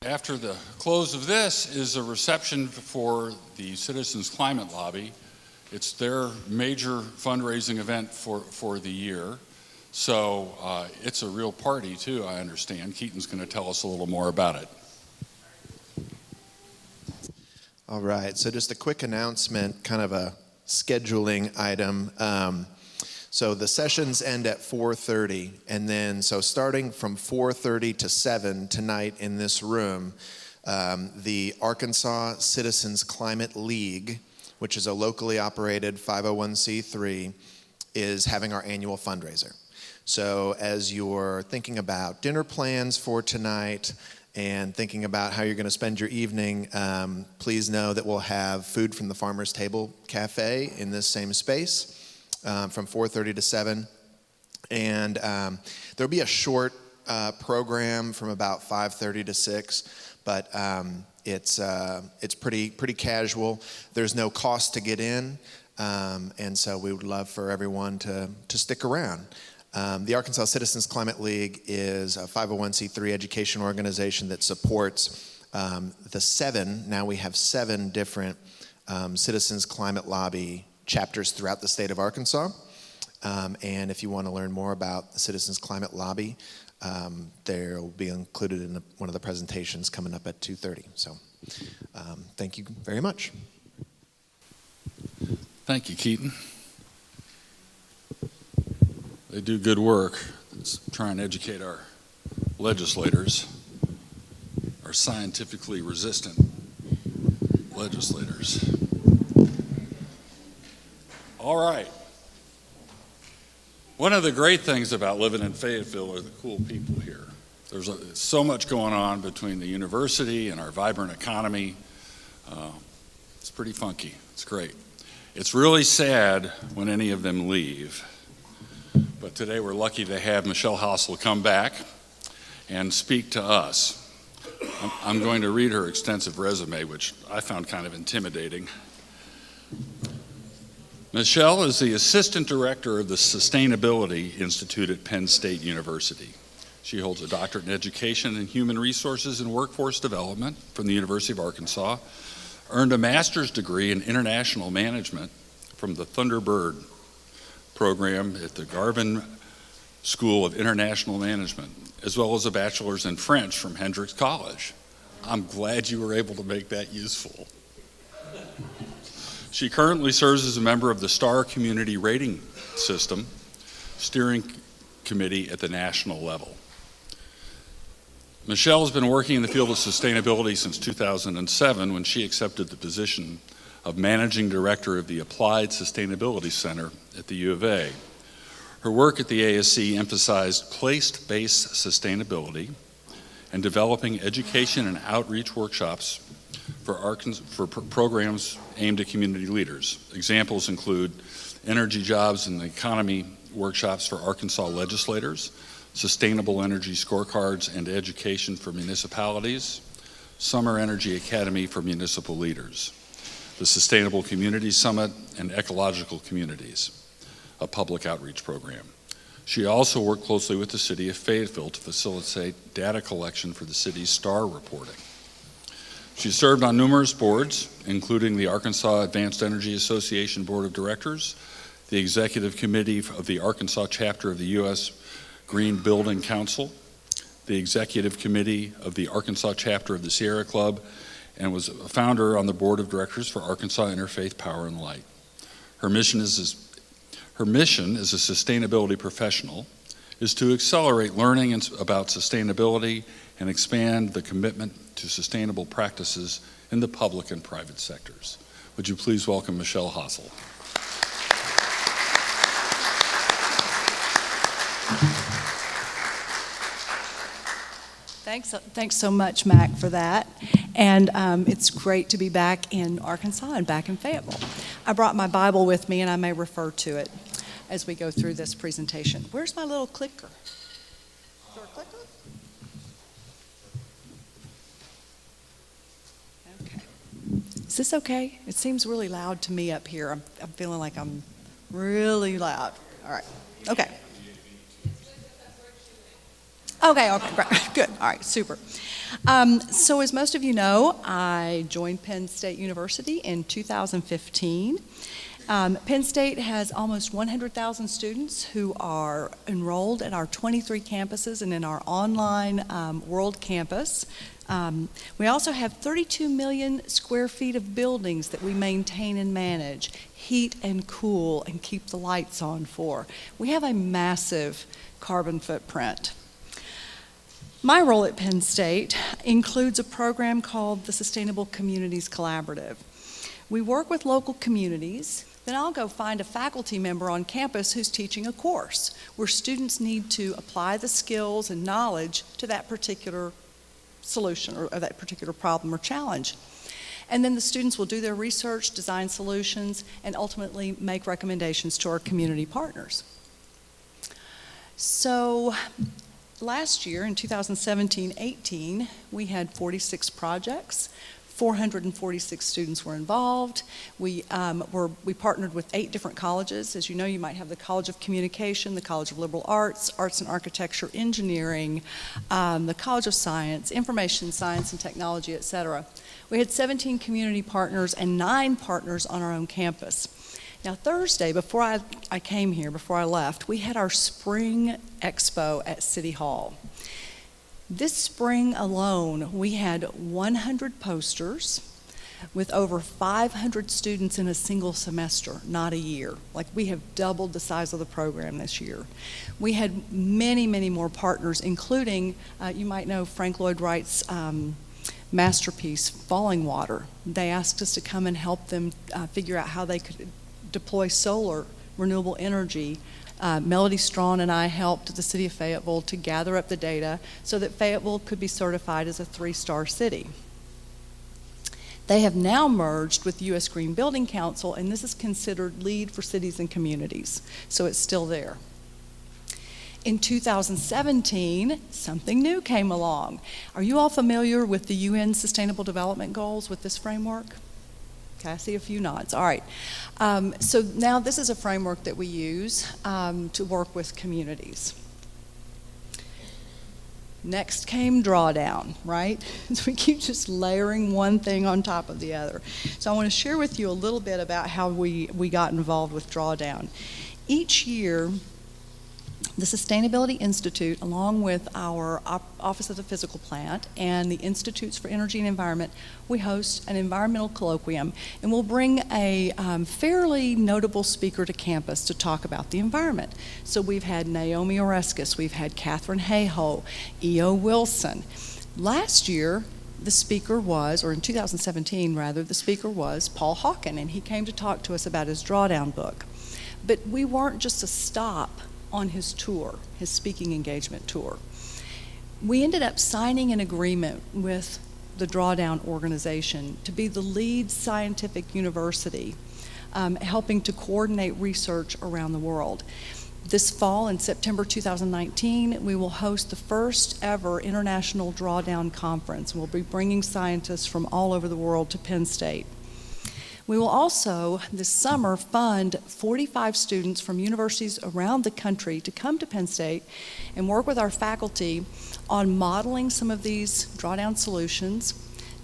After the close of this is a reception for the Citizens Climate Lobby. It's their major fundraising event for the year. So it's a real party too, I understand. Keaton's going to tell us a little more about it. All right, so just a quick announcement, kind of a scheduling item. So the sessions end at 4:30, and then so starting from 4:30 to 7 tonight in this room, the Arkansas Citizens Climate League, which is a locally operated 501c3, is having our annual fundraiser. So as you're thinking about dinner plans for tonight and thinking about how you're going to spend your evening, please know that we'll have food from the Farmer's Table Cafe in this same space from 4:30 to 7. And there'll be a short program from about 5:30 to 6, but it's pretty casual. There's no cost to get in, and so we would love for everyone to stick around. The Arkansas Citizens Climate League is a 501c3 education organization that supports now we have 7 different Citizens Climate Lobby chapters throughout the state of Arkansas. And if you want to learn more about the Citizens Climate Lobby, they'll be included in one of the presentations coming up at 2:30. So thank you very much. Thank you, Keaton. They do good work. Let's try and educate our legislators, our scientifically resistant legislators. All right. One of the great things about living in Fayetteville are the cool people here. There's so much going on between the university and our vibrant economy. It's pretty funky. It's great. It's really sad when any of them leave. But today we're lucky to have Michelle Halsell come back and speak to us. I'm going to read her extensive resume, which I found kind of intimidating. Michelle is the Assistant Director of the Sustainability Institute at Penn State University. She holds a doctorate in education and human resources and workforce development from the University of Arkansas, earned a master's degree in international management from the Thunderbird program at the Garvin School of International Management, as well as a bachelor's in French from Hendrix College. I'm glad you were able to make that useful. She currently serves as a member of the STAR Community Rating System Steering Committee at the national level. Michelle has been working in the field of sustainability since 2007 when she accepted the position of Managing Director of the Applied Sustainability Center at the U of A. Her work at the ASC emphasized place-based sustainability and developing education and outreach workshops for programs aimed at community leaders. Examples include energy jobs and the economy workshops for Arkansas legislators, sustainable energy scorecards and education for municipalities, Summer Energy Academy for municipal leaders, the Sustainable Communities Summit, and Ecological Communities, a public outreach program. She also worked closely with the city of Fayetteville to facilitate data collection for the city's STAR reporting. She served on numerous boards, including the Arkansas Advanced Energy Association Board of Directors, the Executive Committee of the Arkansas chapter of the U.S. Green Building Council, the Executive Committee of the Arkansas chapter of the Sierra Club, and was a founder on the Board of Directors for Arkansas Interfaith Power and Light. Her mission as a sustainability professional is to accelerate learning about sustainability and expand the commitment to sustainable practices in the public and private sectors. Would you please welcome Michelle Halsell. Thanks so much, Mac, for that. And it's great to be back in Arkansas and back in Fayetteville. I brought my Bible with me, and I may refer to it as we go through this presentation. Where's my little clicker? Is there a clicker? Okay. Is this okay? It seems really loud to me up here. I'm feeling like I'm really loud. All right. Okay. Okay, great. Good. All right, super. So as most of you know, I joined Penn State University in 2015. Penn State has almost 100,000 students who are enrolled at our 23 campuses and in our online World Campus. We also have 32 million square feet of buildings that we maintain and manage, heat and cool, and keep the lights on for. We have a massive carbon footprint. My role at Penn State includes a program called the Sustainable Communities Collaborative. We work with local communities. Then I'll go find a faculty member on campus who's teaching a course where students need to apply the skills and knowledge to that particular solution or that particular problem or challenge. And then the students will do their research, design solutions, and ultimately make recommendations to our community partners. So last year, in 2017-18, we had 46 projects. 446 students were involved. We partnered with 8 different colleges. As you know, you might have the College of Communication, the College of Liberal Arts, Arts and Architecture, Engineering, the College of Science, Information Science and Technology, etc. We had 17 community partners and 9 partners on our own campus. Now Thursday, before I came here, before I left, we had our Spring Expo at City Hall. This spring alone, we had 100 posters with over 500 students in a single semester, not a year. Like, we have doubled the size of the program this year. We had many, many more partners, including, you might know Frank Lloyd Wright's masterpiece, Falling Water. They asked us to come and help them figure out how they could deploy solar, renewable energy. Melody Strawn and I helped the city of Fayetteville to gather up the data so that Fayetteville could be certified as a 3-star city. They have now merged with the U.S. Green Building Council, and this is considered LEED for cities and communities, so it's still there. In 2017, something new came along. Are you all familiar with the UN Sustainable Development Goals with this framework? Okay, I see a few nods. All right. So now this is a framework that we use to work with communities. Next came Drawdown, right? So we keep just layering one thing on top of the other. So I want to share with you a little bit about how we got involved with Drawdown. Each year, the Sustainability Institute, along with our Office of the Physical Plant and the Institutes for Energy and Environment, we host an environmental colloquium, and we'll bring a fairly notable speaker to campus to talk about the environment. So we've had Naomi Oreskes, we've had Catherine Hayhoe, E.O. Wilson. Last year, the speaker was, or in 2017 rather, the speaker was Paul Hawken, and he came to talk to us about his Drawdown book. But we weren't just a stop on his tour, his speaking engagement tour. We ended up signing an agreement with the Drawdown organization to be the lead scientific university, helping to coordinate research around the world. This fall, in September 2019, we will host the first ever International Drawdown Conference. We'll be bringing scientists from all over the world to Penn State. We will also, this summer, fund 45 students from universities around the country to come to Penn State and work with our faculty on modeling some of these drawdown solutions,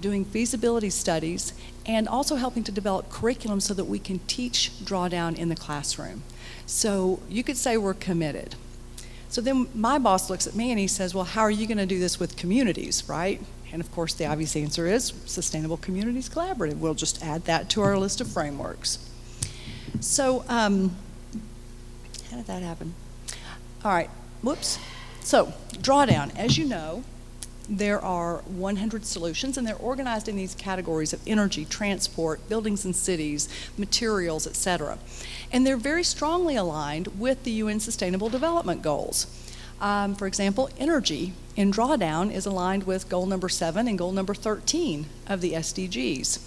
doing feasibility studies, and also helping to develop curriculum so that we can teach drawdown in the classroom. So you could say we're committed. So then my boss looks at me and he says, well, how are you going to do this with communities, right? And of course, the obvious answer is Sustainable Communities Collaborative. We'll just add that to our list of frameworks. So, how did that happen? All right, whoops. So, Drawdown, as you know, there are 100 solutions, and they're organized in these categories of energy, transport, buildings and cities, materials, etc. And they're very strongly aligned with the UN Sustainable Development Goals. For example, energy in Drawdown is aligned with goal number 7 and goal number 13 of the SDGs.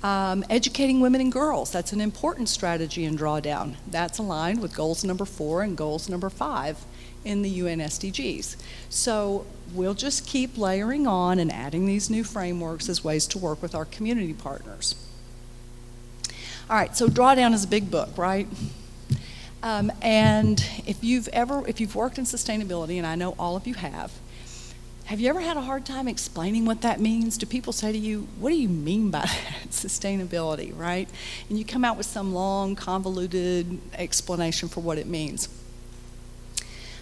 Educating women and girls, that's an important strategy in Drawdown. That's aligned with goals number 4 and goals number 5 in the UN SDGs. So we'll just keep layering on and adding these new frameworks as ways to work with our community partners. All right, so Drawdown is a big book, right? And if you've worked in sustainability, and I know all of you have, Have you ever had a hard time explaining what that means? Do people say to you, what do you mean by that? Sustainability, right? And you come out with some long, convoluted explanation for what it means.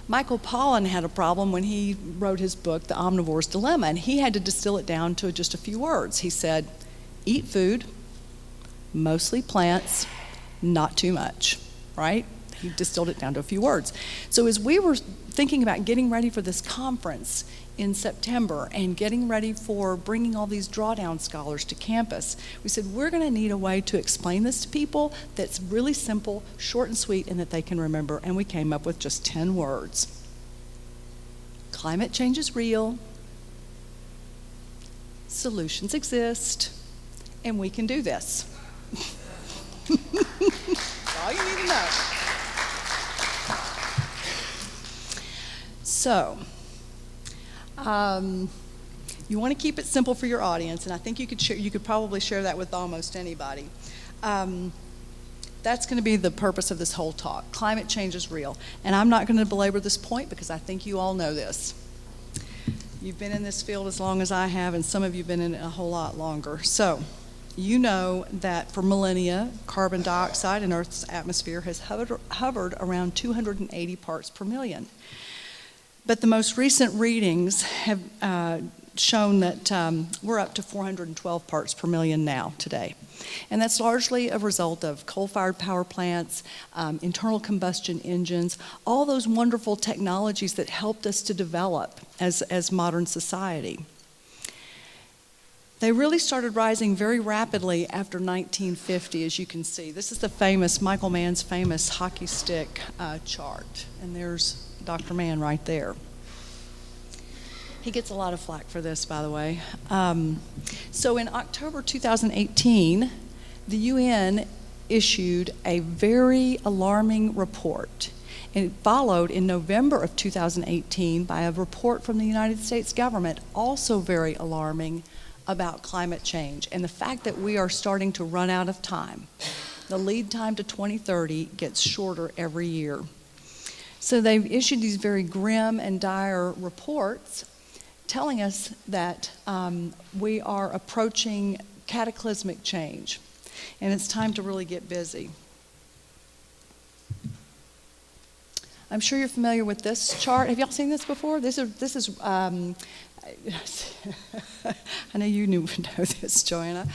Michael Pollan had a problem when he wrote his book, The Omnivore's Dilemma, and he had to distill it down to just a few words. He said, eat food, mostly plants, not too much, right? He distilled it down to a few words. So as we were thinking about getting ready for this conference in September and getting ready for bringing all these Drawdown scholars to campus, we said we're going to need a way to explain this to people that's really simple, short and sweet, and that they can remember. And we came up with just 10 words. Climate change is real. Solutions exist. And we can do this. That's all you need to know. So, you want to keep it simple for your audience, and I think you could probably share that with almost anybody. That's going to be the purpose of this whole talk. Climate change is real, and I'm not going to belabor this point because I think you all know this. You've been in this field as long as I have, and some of you have been in it a whole lot longer. So, you know that for millennia, carbon dioxide in Earth's atmosphere has hovered around 280 parts per million. But the most recent readings have shown that we're up to 412 parts per million now today. And that's largely a result of coal-fired power plants, internal combustion engines, all those wonderful technologies that helped us to develop as modern society. They really started rising very rapidly after 1950, as you can see. This is the famous, Michael Mann's famous hockey stick chart. And there's Dr. Mann right there. He gets a lot of flack for this, by the way. So in October 2018, the UN issued a very alarming report. And it followed in November of 2018 by a report from the United States government, also very alarming, about climate change and the fact that we are starting to run out of time. The lead time to 2030 gets shorter every year. So they've issued these very grim and dire reports telling us that we are approaching cataclysmic change, and it's time to really get busy. I'm sure you're familiar with this chart. Have y'all seen this before? This is I know you know this, Joanna.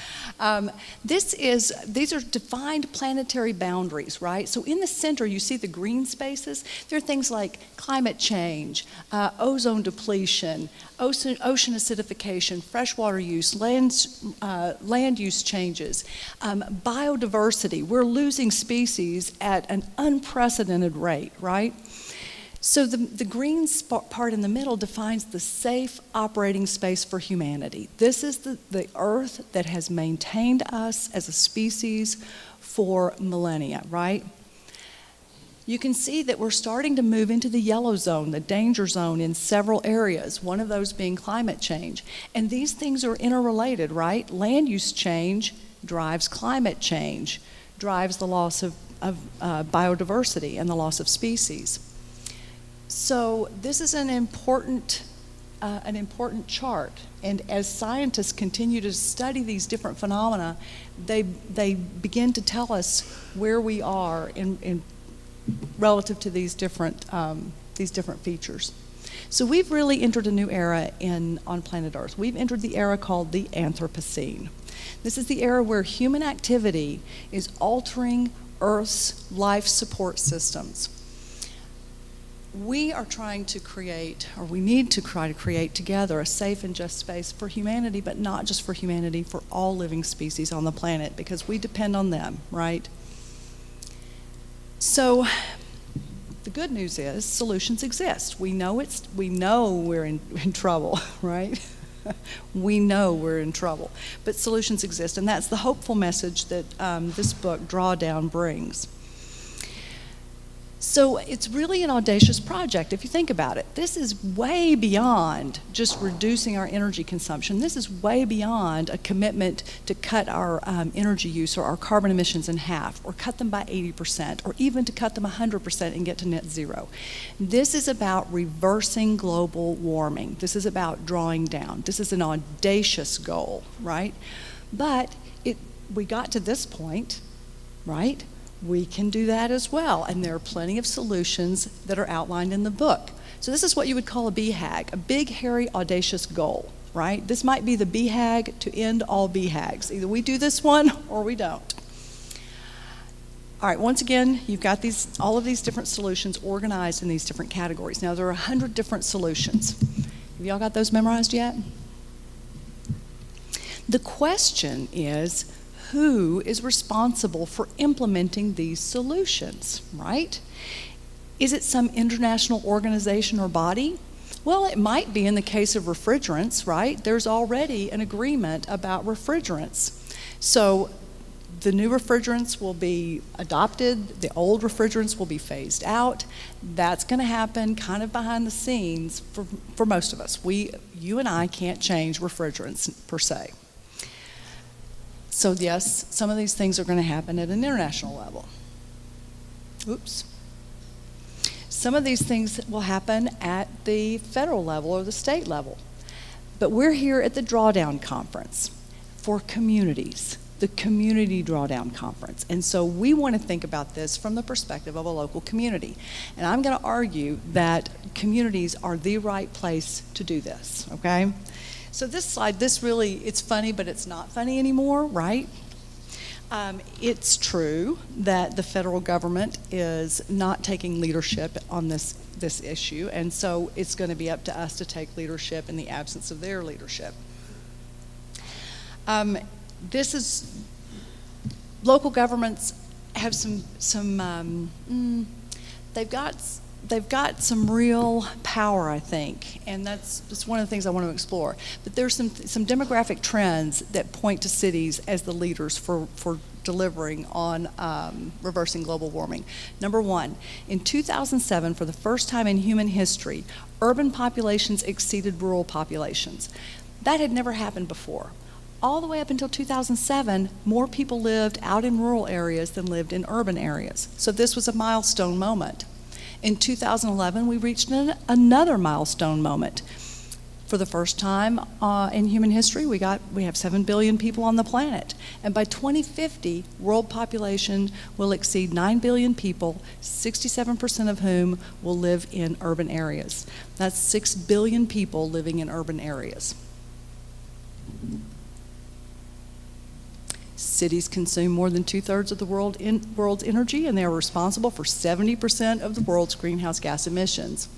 These are defined planetary boundaries, right? So in the center, you see the green spaces. There are things like climate change, ozone depletion, ocean acidification, freshwater use, land use changes, biodiversity. We're losing species at an unprecedented rate, right? So the green part in the middle defines the safe operating space for humanity. This is the Earth that has maintained us as a species for millennia, right? You can see that we're starting to move into the yellow zone, the danger zone in several areas, one of those being climate change. And these things are interrelated, right? Land use change drives climate change, drives the loss of biodiversity and the loss of species. So this is an important chart, and as scientists continue to study these different phenomena, they begin to tell us where we are in relative to these different features. So we've really entered a new era on planet Earth. We've entered the era called the Anthropocene. This is the era where human activity is altering Earth's life support systems. We are trying to create, or we need to try to create together, a safe and just space for humanity, but not just for humanity, for all living species on the planet, because we depend on them, right? So the good news is solutions exist. We know we're in trouble, right? We know we're in trouble, but solutions exist, and that's the hopeful message that this book, Drawdown, brings. So it's really an audacious project if you think about it. This is way beyond just reducing our energy consumption. This is way beyond a commitment to cut our energy use or our carbon emissions in half, or cut them by 80%, or even to cut them 100% and get to net zero. This is about reversing global warming. This is about drawing down. This is an audacious goal, right? But we got to this point, right? We can do that as well, and there are plenty of solutions that are outlined in the book. So this is what you would call a BHAG, a big, hairy, audacious goal, right? This might be the BHAG to end all BHAGs. Either we do this one or we don't. All right, once again, you've got all of these different solutions organized in these different categories. Now, there are 100 different solutions. Have y'all got those memorized yet? The question is, who is responsible for implementing these solutions, right? Is it some international organization or body? Well, it might be in the case of refrigerants, right? There's already an agreement about refrigerants. So the new refrigerants will be adopted, the old refrigerants will be phased out. That's going to happen kind of behind the scenes for most of us. You and I can't change refrigerants per se. So yes, some of these things are going to happen at an international level. Oops. Some of these things will happen at the federal level or the state level. But we're here at the Drawdown Conference for communities, the Community Drawdown Conference. And so we want to think about this from the perspective of a local community. And I'm going to argue that communities are the right place to do this, okay? So this slide, it's funny, but it's not funny anymore, right? It's true that the federal government is not taking leadership on this issue, and so it's going to be up to us to take leadership in the absence of their leadership. Local governments have they've got some real power, I think, and that's one of the things I want to explore. But there's some demographic trends that point to cities as the leaders for delivering on reversing global warming. Number one, in 2007, for the first time in human history, urban populations exceeded rural populations. That had never happened before. All the way up until 2007, more people lived out in rural areas than lived in urban areas. So this was a milestone moment. In 2011, we reached another milestone moment. For the first time in human history, we have 7 billion people on the planet. And by 2050, world population will exceed 9 billion people, 67% of whom will live in urban areas. That's 6 billion people living in urban areas. Cities consume more than 2/3 of the world's energy, and they are responsible for 70% of the world's greenhouse gas emissions.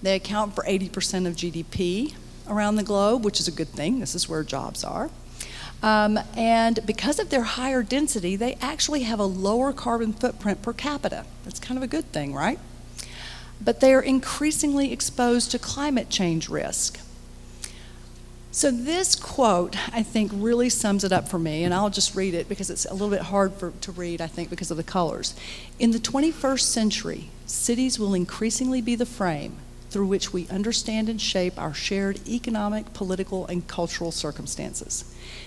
They account for 80% of GDP around the globe, which is a good thing. This is where jobs are. And because of their higher density, they actually have a lower carbon footprint per capita. That's kind of a good thing, right? But they are increasingly exposed to climate change risk. So this quote, I think, really sums it up for me, and I'll just read it because it's a little bit hard to read, I think, because of the colors. In the 21st century, cities will increasingly be the frame through which we understand and shape our shared economic, political, and cultural circumstances.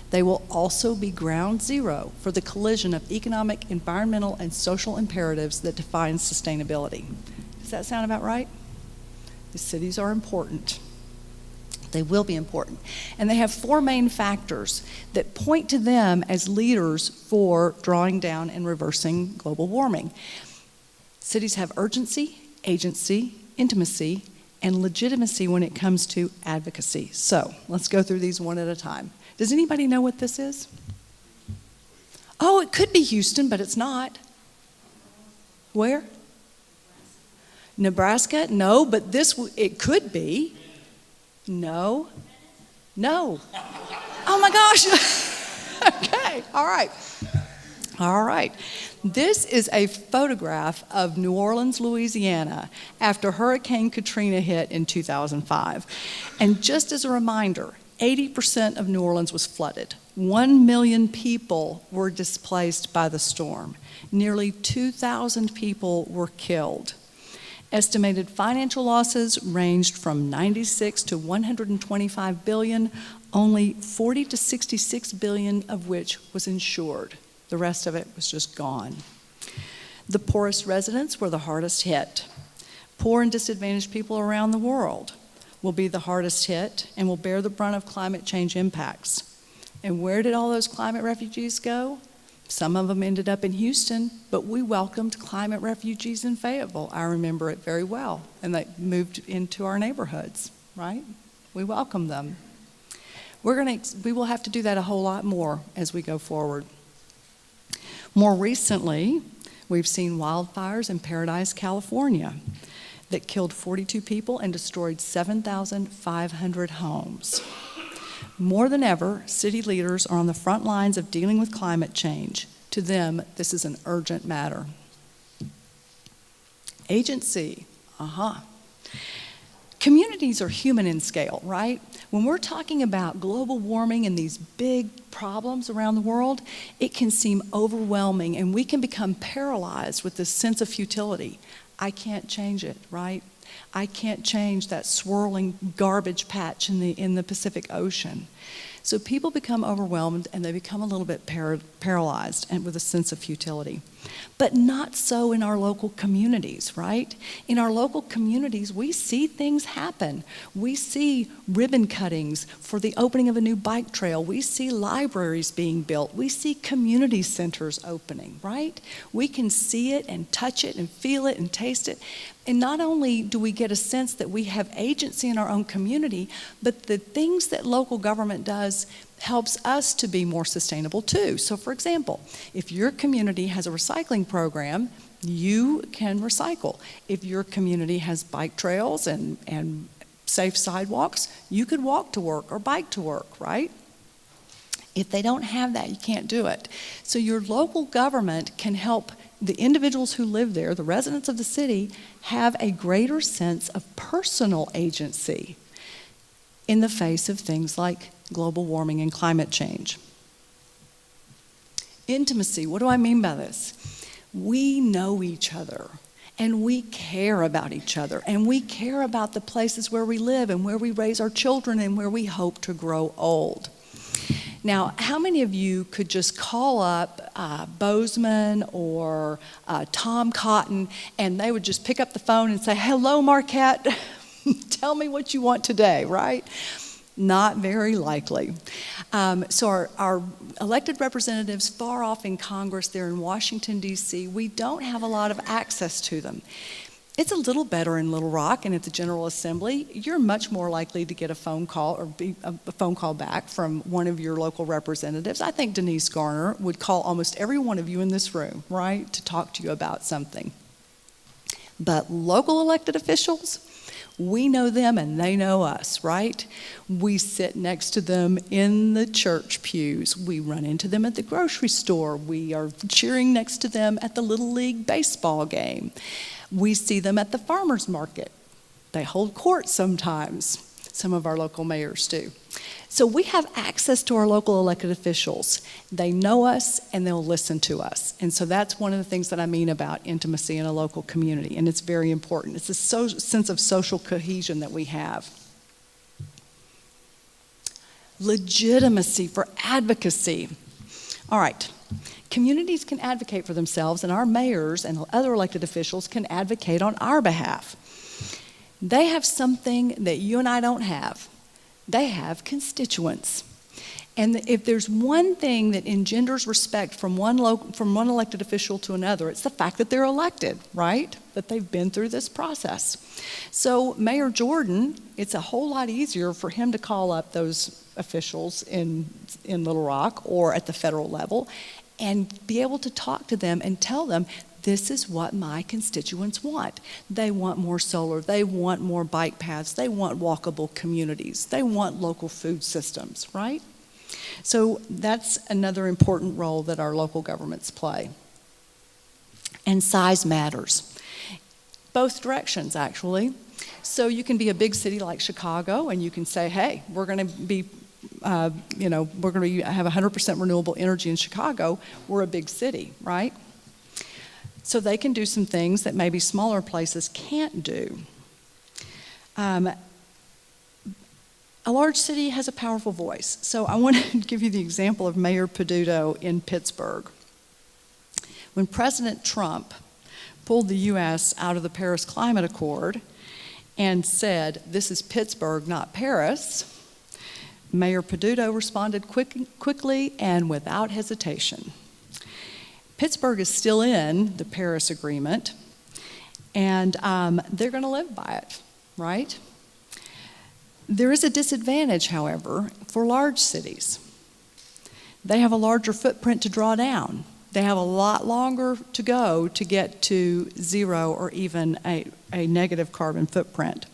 They will also be ground zero for the collision of economic, environmental, and social imperatives that define sustainability. Does that sound about right? The cities are important. They will be important. And they have 4 main factors that point to them as leaders for drawing down and reversing global warming. Cities have urgency, agency, intimacy, and legitimacy when it comes to advocacy. So let's go through these one at a time. Does anybody know what this is? Oh, it could be Houston, but it's not. Where? Nebraska? No, but it could be. No. Oh my gosh. Okay, all right. This is a photograph of New Orleans, Louisiana, after Hurricane Katrina hit in 2005. And just as a reminder, 80% of New Orleans was flooded. 1 million people were displaced by the storm. Nearly 2,000 people were killed. Estimated financial losses ranged from 96 to 125 billion, only 40 to 66 billion of which was insured. The rest of it was just gone. The poorest residents were the hardest hit. Poor and disadvantaged people around the world will be the hardest hit and will bear the brunt of climate change impacts. And where did all those climate refugees go? Some of them ended up in Houston, but we welcomed climate refugees in Fayetteville. I remember it very well. And they moved into our neighborhoods, right? We welcomed them. We will have to do that a whole lot more as we go forward. More recently, we've seen wildfires in Paradise, California, that killed 42 people and destroyed 7,500 homes. More than ever, city leaders are on the front lines of dealing with climate change. To them, this is an urgent matter. Agency, Communities are human in scale, right? When we're talking about global warming and these big problems around the world, it can seem overwhelming and we can become paralyzed with this sense of futility. I can't change it, right? I can't change that swirling garbage patch in the Pacific Ocean. So people become overwhelmed and they become a little bit paralyzed and with a sense of futility. But not so in our local communities, right? In our local communities, we see things happen. We see ribbon cuttings for the opening of a new bike trail. We see libraries being built. We see community centers opening, right? We can see it and touch it and feel it and taste it. And not only do we get a sense that we have agency in our own community, but the things that local government does helps us to be more sustainable too. So for example, if your community has a recycling program, you can recycle. If your community has bike trails and safe sidewalks, you could walk to work or bike to work, right? If they don't have that, you can't do it. So your local government can help the individuals who live there, the residents of the city, have a greater sense of personal agency in the face of things like global warming and climate change. Intimacy, what do I mean by this? We know each other and we care about each other and we care about the places where we live and where we raise our children and where we hope to grow old. Now, how many of you could just call up Bozeman or Tom Cotton and they would just pick up the phone and say, "Hello, Marquette, tell me what you want today," right? Not very likely. So our elected representatives far off in Congress, they're in Washington, D.C., we don't have a lot of access to them. It's a little better in Little Rock and at the General Assembly. You're much more likely to get a phone call or a phone call back from one of your local representatives. I think Denise Garner would call almost every one of you in this room, right, to talk to you about something. But local elected officials, we know them and they know us, right? We sit next to them in the church pews. We run into them at the grocery store. We are cheering next to them at the Little League baseball game. We see them at the farmers market. They hold court sometimes. Some of our local mayors do. So we have access to our local elected officials. They know us and they'll listen to us. And so that's one of the things that I mean about intimacy in a local community, and it's very important. It's a sense of social cohesion that we have. Legitimacy for advocacy. All right. Communities can advocate for themselves, and our mayors and other elected officials can advocate on our behalf. They have something that you and I don't have. They have constituents. And if there's one thing that engenders respect from one elected official to another, it's the fact that they're elected, right? That they've been through this process. So Mayor Jordan, it's a whole lot easier for him to call up those officials in Little Rock or at the federal level and be able to talk to them and tell them, this is what my constituents want. They want more solar, they want more bike paths, they want walkable communities, they want local food systems, right? So that's another important role that our local governments play. And size matters. Both directions, actually. So you can be a big city like Chicago and you can say, hey, we're going to be we're going to have 100% renewable energy in Chicago. We're a big city, right? So they can do some things that maybe smaller places can't do. A large city has a powerful voice. So I want to give you the example of Mayor Peduto in Pittsburgh. When President Trump pulled the U.S. out of the Paris Climate Accord and said, "This is Pittsburgh, not Paris," Mayor Peduto responded quickly and without hesitation. Pittsburgh is still in the Paris Agreement, and they're going to live by it, right? There is a disadvantage, however, for large cities. They have a larger footprint to draw down. They have a lot longer to go to get to zero or even a negative carbon footprint.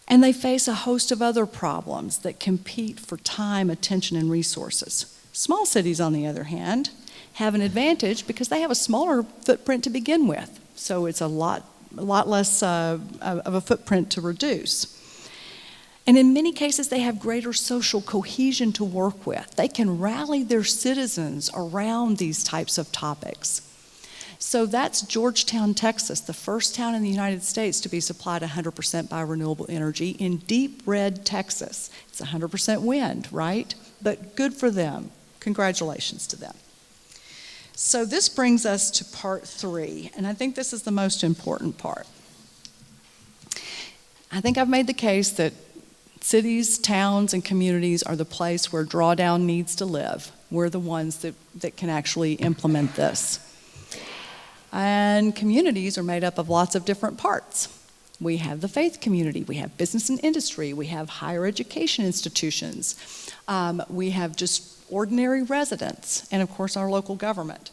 And they face a host of other problems that compete for time, attention, and resources. Small cities, on the other hand, have an advantage because they have a smaller footprint to begin with. So it's a lot less of a footprint to reduce. And in many cases, they have greater social cohesion to work with. They can rally their citizens around these types of topics. So that's Georgetown, Texas, the first town in the United States to be supplied 100% by renewable energy in deep red Texas. It's 100% wind, right? But good for them. Congratulations to them. So this brings us to part 3, and I think this is the most important part. I think I've made the case that cities, towns, and communities are the place where Drawdown needs to live. We're the ones that can actually implement this. And communities are made up of lots of different parts. We have the faith community, we have business and industry, we have higher education institutions, we have just ordinary residents, and of course our local government.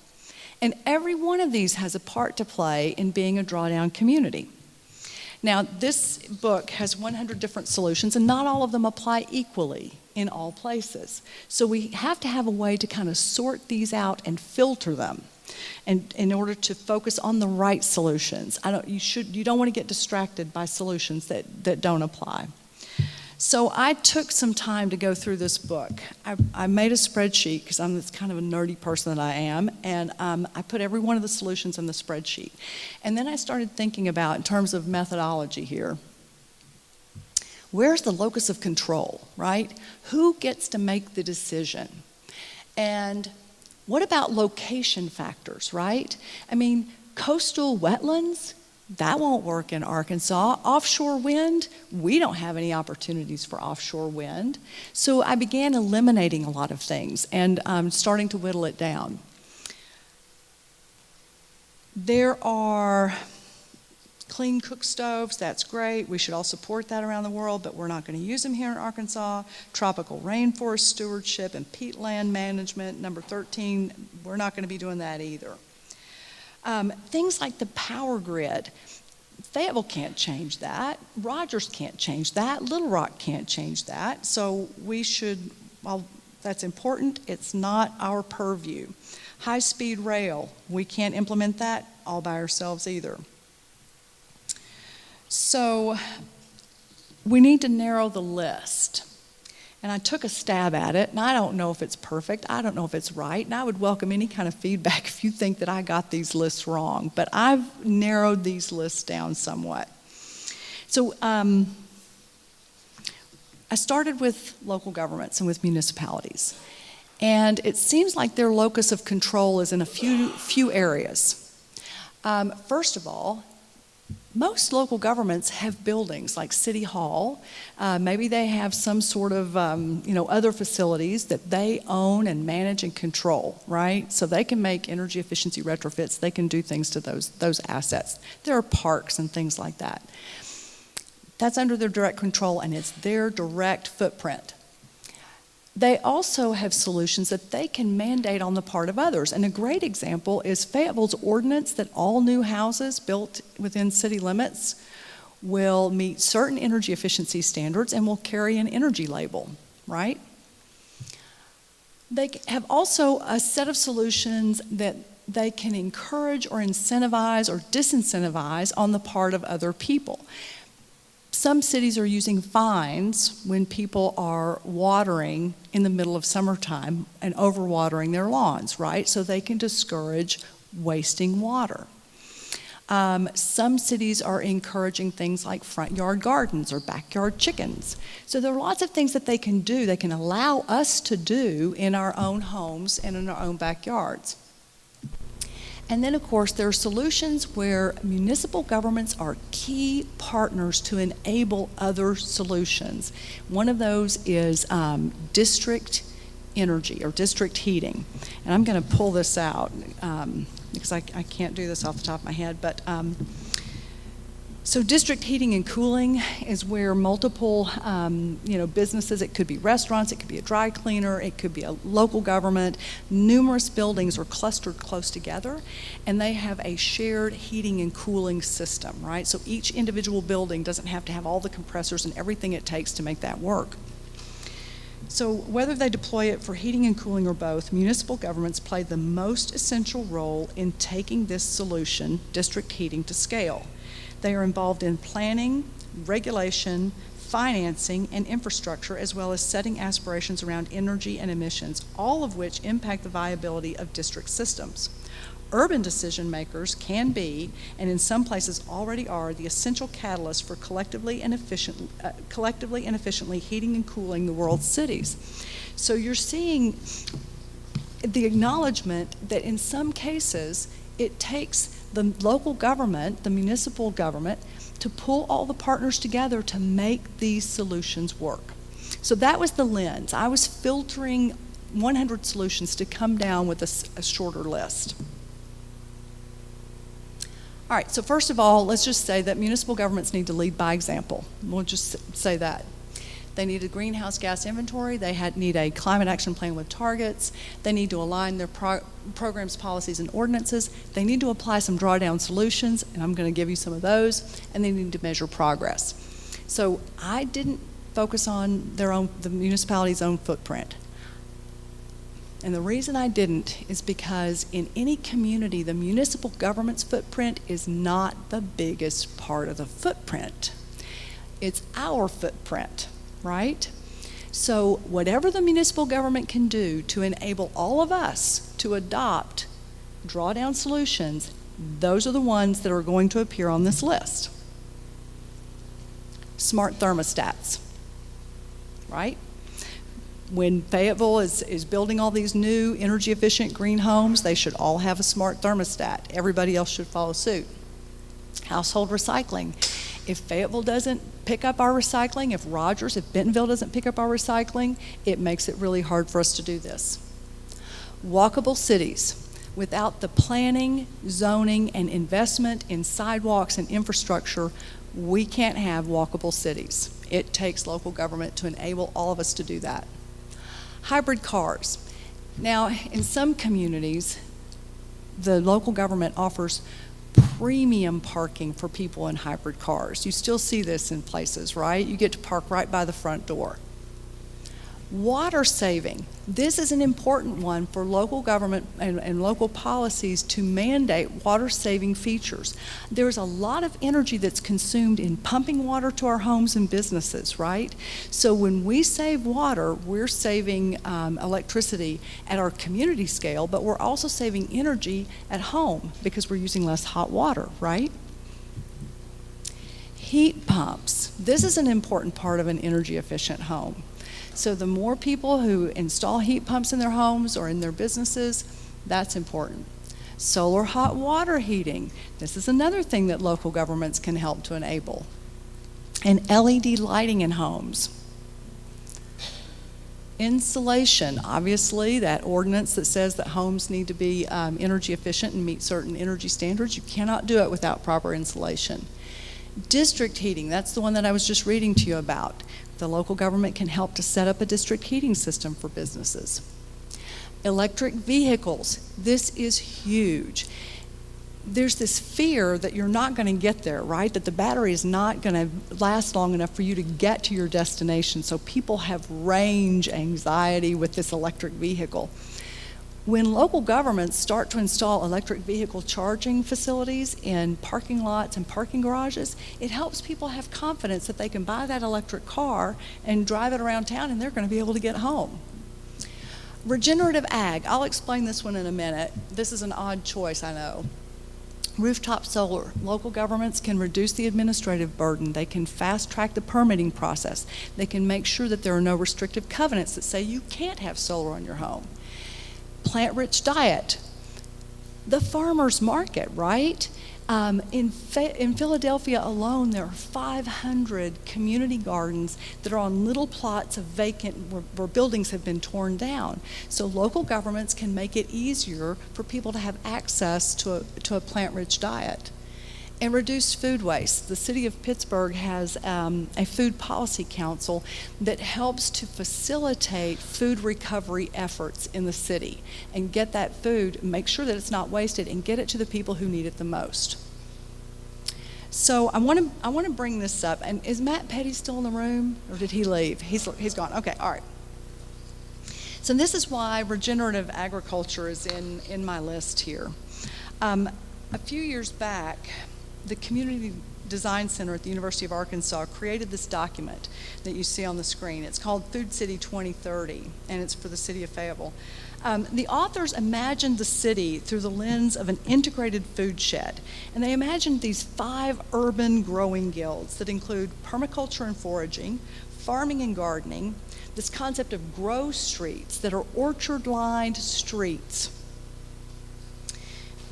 And every one of these has a part to play in being a Drawdown community. Now, this book has 100 different solutions, and not all of them apply equally in all places. So we have to have a way to kind of sort these out and filter them, and in order to focus on the right solutions. You don't want to get distracted by solutions that don't apply. So I took some time to go through this book. I made a spreadsheet because I'm this kind of a nerdy person that I am, and I put every one of the solutions in the spreadsheet. And then I started thinking about, in terms of methodology here, where's the locus of control, right? Who gets to make the decision? And what about location factors, right? I mean, coastal wetlands, that won't work in Arkansas. Offshore wind, we don't have any opportunities for offshore wind. So I began eliminating a lot of things and starting to whittle it down. There are clean cook stoves, that's great. We should all support that around the world, but we're not going to use them here in Arkansas. Tropical rainforest stewardship and peatland management, number 13, we're not going to be doing that either. Things like the power grid. Fayetteville can't change that. Rogers can't change that. Little Rock can't change that. So we should, while that's important, it's not our purview. High-speed rail, we can't implement that all by ourselves either. So we need to narrow the list. And I took a stab at it, and I don't know if it's perfect. I don't know if it's right, and I would welcome any kind of feedback if you think that I got these lists wrong. But I've narrowed these lists down somewhat. So I started with local governments and with municipalities. And it seems like their locus of control is in a few areas. First of all, most local governments have buildings like City Hall. Maybe they have some sort of other facilities that they own and manage and control, right? So they can make energy efficiency retrofits. They can do things to those assets. There are parks and things like that. That's under their direct control, and it's their direct footprint. They also have solutions that they can mandate on the part of others. And a great example is Fayetteville's ordinance that all new houses built within city limits will meet certain energy efficiency standards and will carry an energy label, right? They have also a set of solutions that they can encourage or incentivize or disincentivize on the part of other people. Some cities are using fines when people are watering in the middle of summertime and overwatering their lawns, right? So they can discourage wasting water. Some cities are encouraging things like front yard gardens or backyard chickens. So there are lots of things that they can do, they can allow us to do in our own homes and in our own backyards. And then, of course, there are solutions where municipal governments are key partners to enable other solutions. One of those is district energy or district heating. And I'm going to pull this out because I can't do this off the top of my head. But so district heating and cooling is where multiple businesses, it could be restaurants, it could be a dry cleaner, it could be a local government, numerous buildings are clustered close together, and they have a shared heating and cooling system, right? So each individual building doesn't have to have all the compressors and everything it takes to make that work. So whether they deploy it for heating and cooling or both, municipal governments play the most essential role in taking this solution, district heating, to scale. They are involved in planning, regulation, financing, and infrastructure, as well as setting aspirations around energy and emissions, all of which impact the viability of district systems. Urban decision makers can be, and in some places already are, the essential catalyst for collectively and efficiently heating and cooling the world's cities. So you're seeing the acknowledgement that in some cases it takes the local government, the municipal government, to pull all the partners together to make these solutions work. So that was the lens. I was filtering 100 solutions to come down with a shorter list. All right, so first of all, let's just say that municipal governments need to lead by example. We'll just say that. They need a greenhouse gas inventory. They need a climate action plan with targets. They need to align their programs, policies, and ordinances. They need to apply some drawdown solutions, and I'm going to give you some of those. And they need to measure progress. So I didn't focus on the municipality's own footprint. And the reason I didn't is because in any community, the municipal government's footprint is not the biggest part of the footprint. It's our footprint, right? So whatever the municipal government can do to enable all of us to adopt drawdown solutions, those are the ones that are going to appear on this list. Smart thermostats, right? When Fayetteville is building all these new energy efficient green homes, they should all have a smart thermostat. Everybody else should follow suit. Household recycling. If Fayetteville doesn't pick up our recycling, if Bentonville doesn't pick up our recycling, it makes it really hard for us to do this. Walkable cities. Without the planning, zoning, and investment in sidewalks and infrastructure, we can't have walkable cities. It takes local government to enable all of us to do that. Hybrid cars. Now, in some communities, the local government offers premium parking for people in hybrid cars. You still see this in places, right? You get to park right by the front door. Water saving. This is an important one for local government and local policies to mandate water saving features. There's a lot of energy that's consumed in pumping water to our homes and businesses, right? So when we save water, we're saving electricity at our community scale, but we're also saving energy at home because we're using less hot water, right? Heat pumps. This is an important part of an energy efficient home. So the more people who install heat pumps in their homes or in their businesses, that's important. Solar hot water heating. This is another thing that local governments can help to enable. And LED lighting in homes. Insulation. Obviously, that ordinance that says that homes need to be energy efficient and meet certain energy standards, you cannot do it without proper insulation. District heating, that's the one that I was just reading to you about. The local government can help to set up a district heating system for businesses. Electric vehicles, this is huge. There's this fear that you're not going to get there, right? That the battery is not going to last long enough for you to get to your destination. So people have range anxiety with this electric vehicle. When local governments start to install electric vehicle charging facilities in parking lots and parking garages, it helps people have confidence that they can buy that electric car and drive it around town and they're going to be able to get home. Regenerative ag, I'll explain this one in a minute. This is an odd choice, I know. Rooftop solar. Local governments can reduce the administrative burden. They can fast track the permitting process. They can make sure that there are no restrictive covenants that say you can't have solar on your home. Plant-rich diet. The farmer's market, right? In Philadelphia alone, there are 500 community gardens that are on little plots of vacant where buildings have been torn down. So local governments can make it easier for people to have access to a plant-rich diet. And reduce food waste. The city of Pittsburgh has a food policy council that helps to facilitate food recovery efforts in the city and get that food, make sure that it's not wasted, and get it to the people who need it the most. So I want to bring this up. And is Matt Petty still in the room, or did he leave? He's gone. Okay, all right. So this is why regenerative agriculture is in my list here. A few years back, the Community Design Center at the University of Arkansas created this document that you see on the screen. It's called Food City 2030, and it's for the city of Fayetteville. The authors imagined the city through the lens of an integrated food shed, and they imagined these 5 urban growing guilds that include permaculture and foraging, farming and gardening, this concept of grow streets that are orchard-lined streets,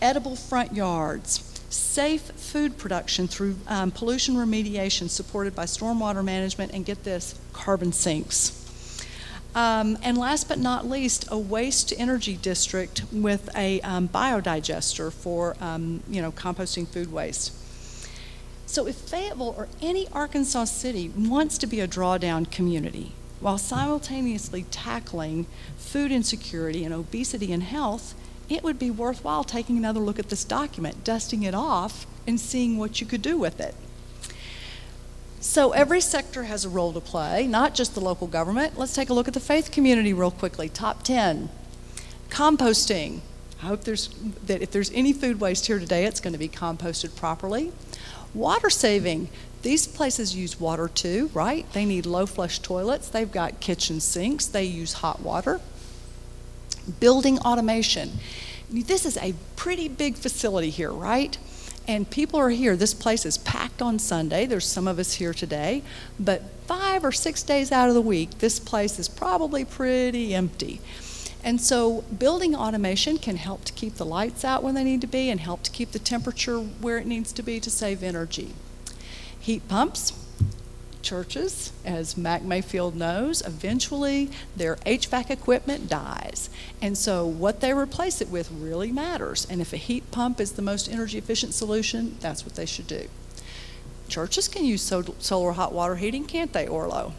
edible front yards, safe food production through pollution remediation supported by stormwater management, and get this, carbon sinks. And last but not least, a waste-to-energy district with a biodigester for composting food waste. So if Fayetteville or any Arkansas city wants to be a drawdown community while simultaneously tackling food insecurity and obesity and health, it would be worthwhile taking another look at this document, dusting it off, and seeing what you could do with it. So every sector has a role to play, not just the local government. Let's take a look at the faith community real quickly. Top 10. Composting. I hope that if there's any food waste here today, it's going to be composted properly. Water saving. These places use water too, right? They need low flush toilets. They've got kitchen sinks. They use hot water. Building automation. This is a pretty big facility here, right? And people are here. This place is packed on Sunday. There's some of us here today. But 5 or 6 days out of the week, this place is probably pretty empty. And so building automation can help to keep the lights out when they need to be and help to keep the temperature where it needs to be to save energy. Heat pumps. Churches, as Mac Mayfield knows, eventually their HVAC equipment dies. And so what they replace it with really matters. And if a heat pump is the most energy efficient solution, that's what they should do. Churches can use solar hot water heating, can't they, Orlo?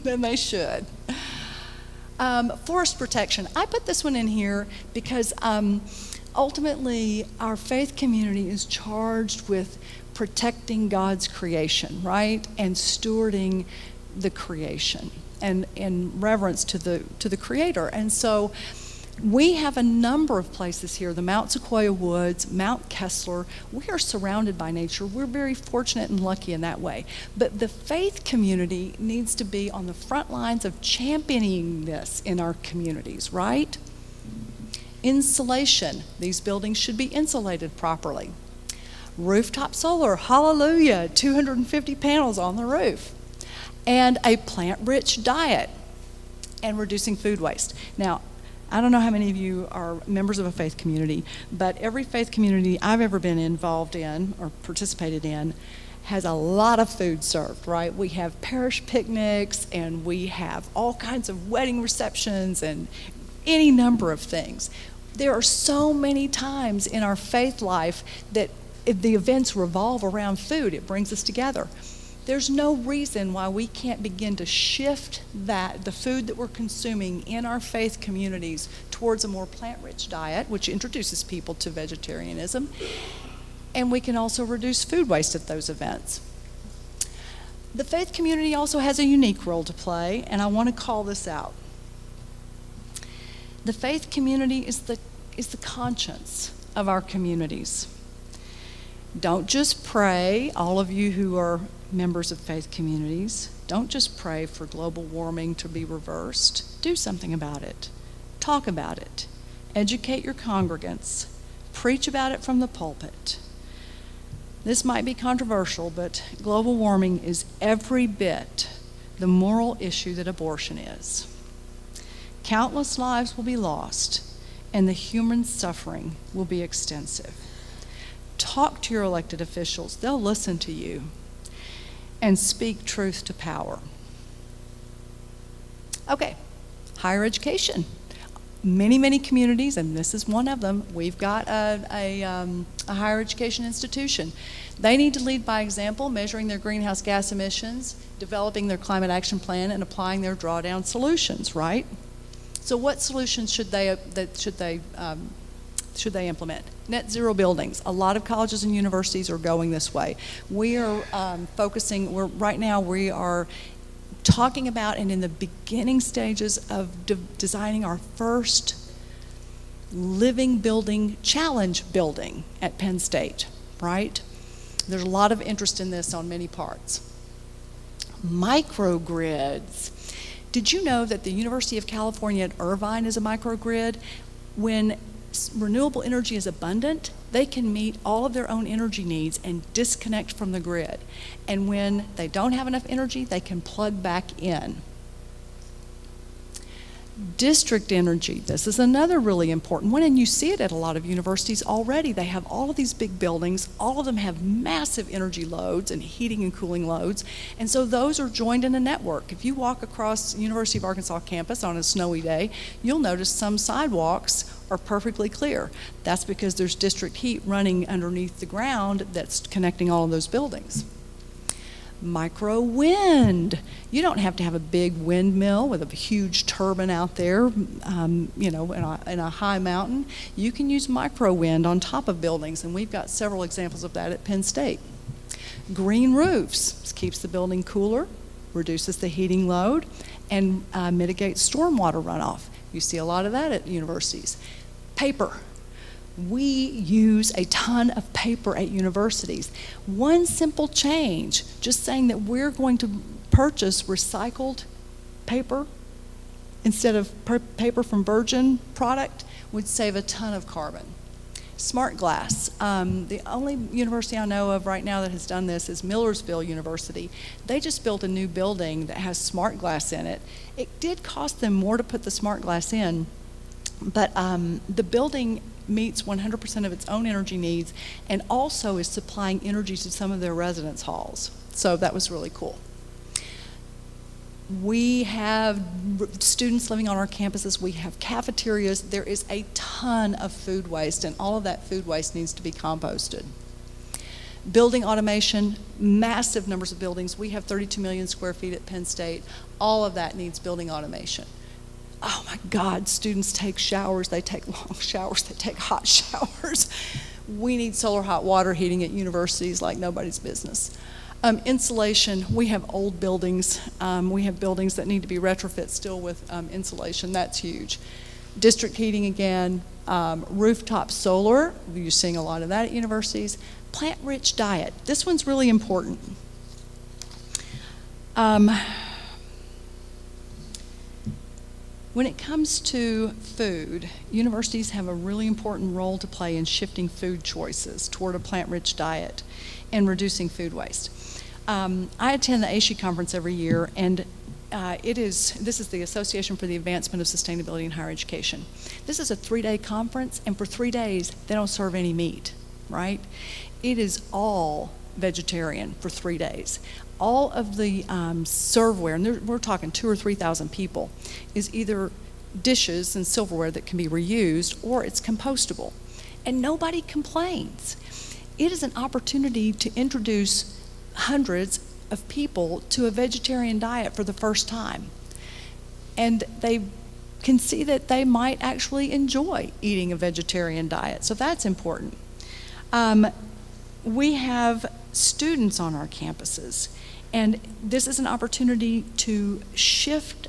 Then they should. Forest protection. I put this one in here because ultimately our faith community is charged with protecting God's creation, right? And stewarding the creation and in reverence to the Creator. And so we have a number of places here, the Mount Sequoia Woods, Mount Kessler. We are surrounded by nature. We're very fortunate and lucky in that way. But the faith community needs to be on the front lines of championing this in our communities, right? Insulation. These buildings should be insulated properly. Rooftop solar, hallelujah, 250 panels on the roof. And a plant-rich diet and reducing food waste. Now, I don't know how many of you are members of a faith community, but every faith community I've ever been involved in or participated in has a lot of food served, right? We have parish picnics and we have all kinds of wedding receptions and any number of things. There are so many times in our faith life that the events revolve around food. It brings us together. There's no reason why we can't begin to shift the food that we're consuming in our faith communities towards a more plant-rich diet, which introduces people to vegetarianism. And we can also reduce food waste at those events. The faith community also has a unique role to play, and I want to call this out. The faith community is the conscience of our communities. Don't just pray, all of you who are members of faith communities, don't just pray for global warming to be reversed. Do something about it. Talk about it. Educate your congregants. Preach about it from the pulpit. This might be controversial, but global warming is every bit the moral issue that abortion is. Countless lives will be lost, and the human suffering will be extensive. Talk to your elected officials. They'll listen to you. And speak truth to power. Okay, higher education. Many communities, and this is one of them, we've got a higher education institution. They need to lead by example, measuring their greenhouse gas emissions, developing their climate action plan, and applying their drawdown solutions, right? So what solutions should they implement? Net zero buildings. A lot of colleges and universities are going this way. We are right now we are talking about and in the beginning stages of designing our first living building, challenge building at Penn State, right? There's a lot of interest in this on many parts. Microgrids. Did you know that the University of California at Irvine is a microgrid? When renewable energy is abundant, they can meet all of their own energy needs and disconnect from the grid. And when they don't have enough energy, they can plug back in. District energy, this is another really important one, and you see it at a lot of universities already. They have all of these big buildings, all of them have massive energy loads and heating and cooling loads, and so those are joined in a network. If you walk across University of Arkansas campus on a snowy day, you'll notice some sidewalks are perfectly clear. That's because there's district heat running underneath the ground that's connecting all of those buildings. Micro wind. You don't have to have a big windmill with a huge turbine out there, in a high mountain. You can use micro wind on top of buildings, and we've got several examples of that at Penn State. Green roofs. This keeps the building cooler, reduces the heating load, and mitigates stormwater runoff. You see a lot of that at universities. Paper. We use a ton of paper at universities. One simple change, just saying that we're going to purchase recycled paper instead of paper from virgin product, would save a ton of carbon. Smart glass. The only university I know of right now that has done this is Millersville University. They just built a new building that has smart glass in it. It did cost them more to put the smart glass in, but the building meets 100% of its own energy needs and also is supplying energy to some of their residence halls. So that was really cool. We have students living on our campuses. We have cafeterias. There is a ton of food waste, and all of that food waste needs to be composted. Building automation, massive numbers of buildings. We have 32 million square feet at Penn State. All of that needs building automation. Oh my God, students take showers, they take long showers, they take hot showers. We need solar hot water heating at universities like nobody's business. Insulation, we have old buildings. We have buildings that need to be retrofit still with insulation, that's huge. District heating again, rooftop solar, you're seeing a lot of that at universities. Plant-rich diet, this one's really important. When it comes to food, universities have a really important role to play in shifting food choices toward a plant-rich diet and reducing food waste. I attend the ASHE conference every year, and this is the Association for the Advancement of Sustainability in Higher Education. This is a 3-day conference, and for 3 days, they don't serve any meat, right? It is all vegetarian for 3 days. All of the serveware, and we're talking 2,000 or 3,000 people, is either dishes and silverware that can be reused or it's compostable. And nobody complains. It is an opportunity to introduce hundreds of people to a vegetarian diet for the first time. And they can see that they might actually enjoy eating a vegetarian diet. So that's important. We have students on our campuses, and this is an opportunity to shift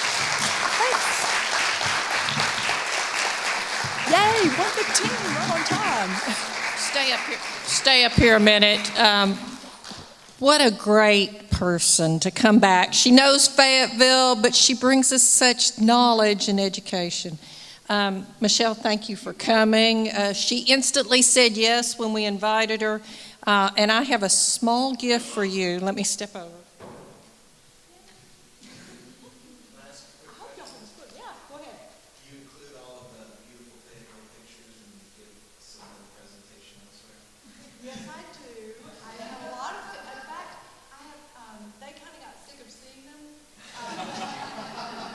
1:15, right on time. Stay up here a minute. What a great person to come back. She knows Fayetteville, but she brings us such knowledge and education. Michelle, thank you for coming. She instantly said yes when we invited her, and I have a small gift for you. Let me step over. Yes, I do. I have a lot of, in fact, they kind of got sick of seeing them.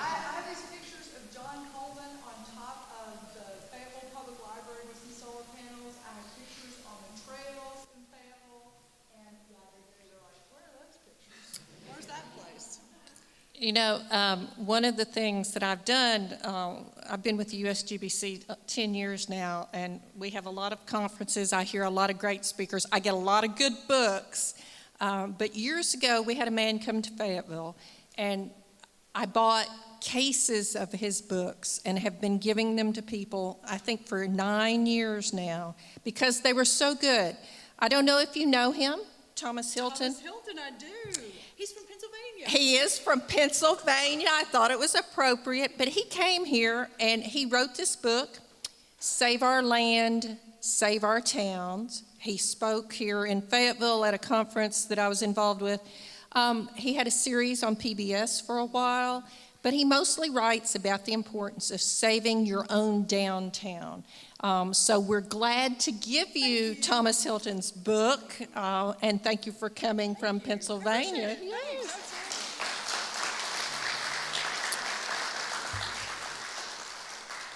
I have these pictures of John Coleman on top of the Fayetteville Public Library with some solar panels. I have pictures on the trails in Fayetteville. And they're like, where are those pictures? Where's that place? You know, one of the things that I've done, I've been with the USGBC 10 years now, and we have a lot of conferences. I hear a lot of great speakers. I get a lot of good books. But years ago, we had a man come to Fayetteville, and I bought cases of his books and have been giving them to people, I think, for 9 years now, because they were so good. I don't know if you know him, Thomas Hilton. Thomas Hilton, I do. He's from Pennsylvania. He is from Pennsylvania. I thought it was appropriate, but he came here and he wrote this book, Save Our Land, Save Our Towns. He spoke here in Fayetteville at a conference that I was involved with. He had a series on PBS for a while, but he mostly writes about the importance of saving your own downtown. So we're glad to give you Thomas Hilton's book, and thank you for coming from Pennsylvania. Yes.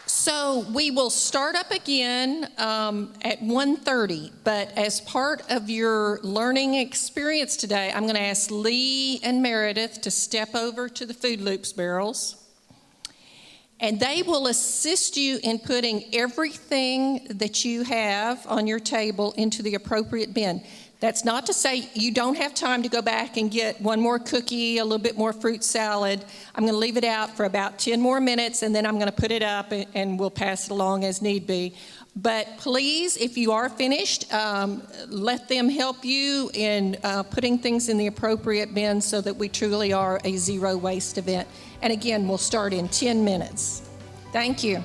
So we will start up again at 1:30, but as part of your learning experience today, I'm going to ask Lee and Meredith to step over to the Food Loops barrels. And they will assist you in putting everything that you have on your table into the appropriate bin. That's not to say you don't have time to go back and get one more cookie, a little bit more fruit salad. I'm going to leave it out for about 10 more minutes, and then I'm going to put it up, and we'll pass it along as need be. But please, if you are finished, let them help you in putting things in the appropriate bin so that we truly are a zero waste event. And again, we'll start in 10 minutes. Thank you.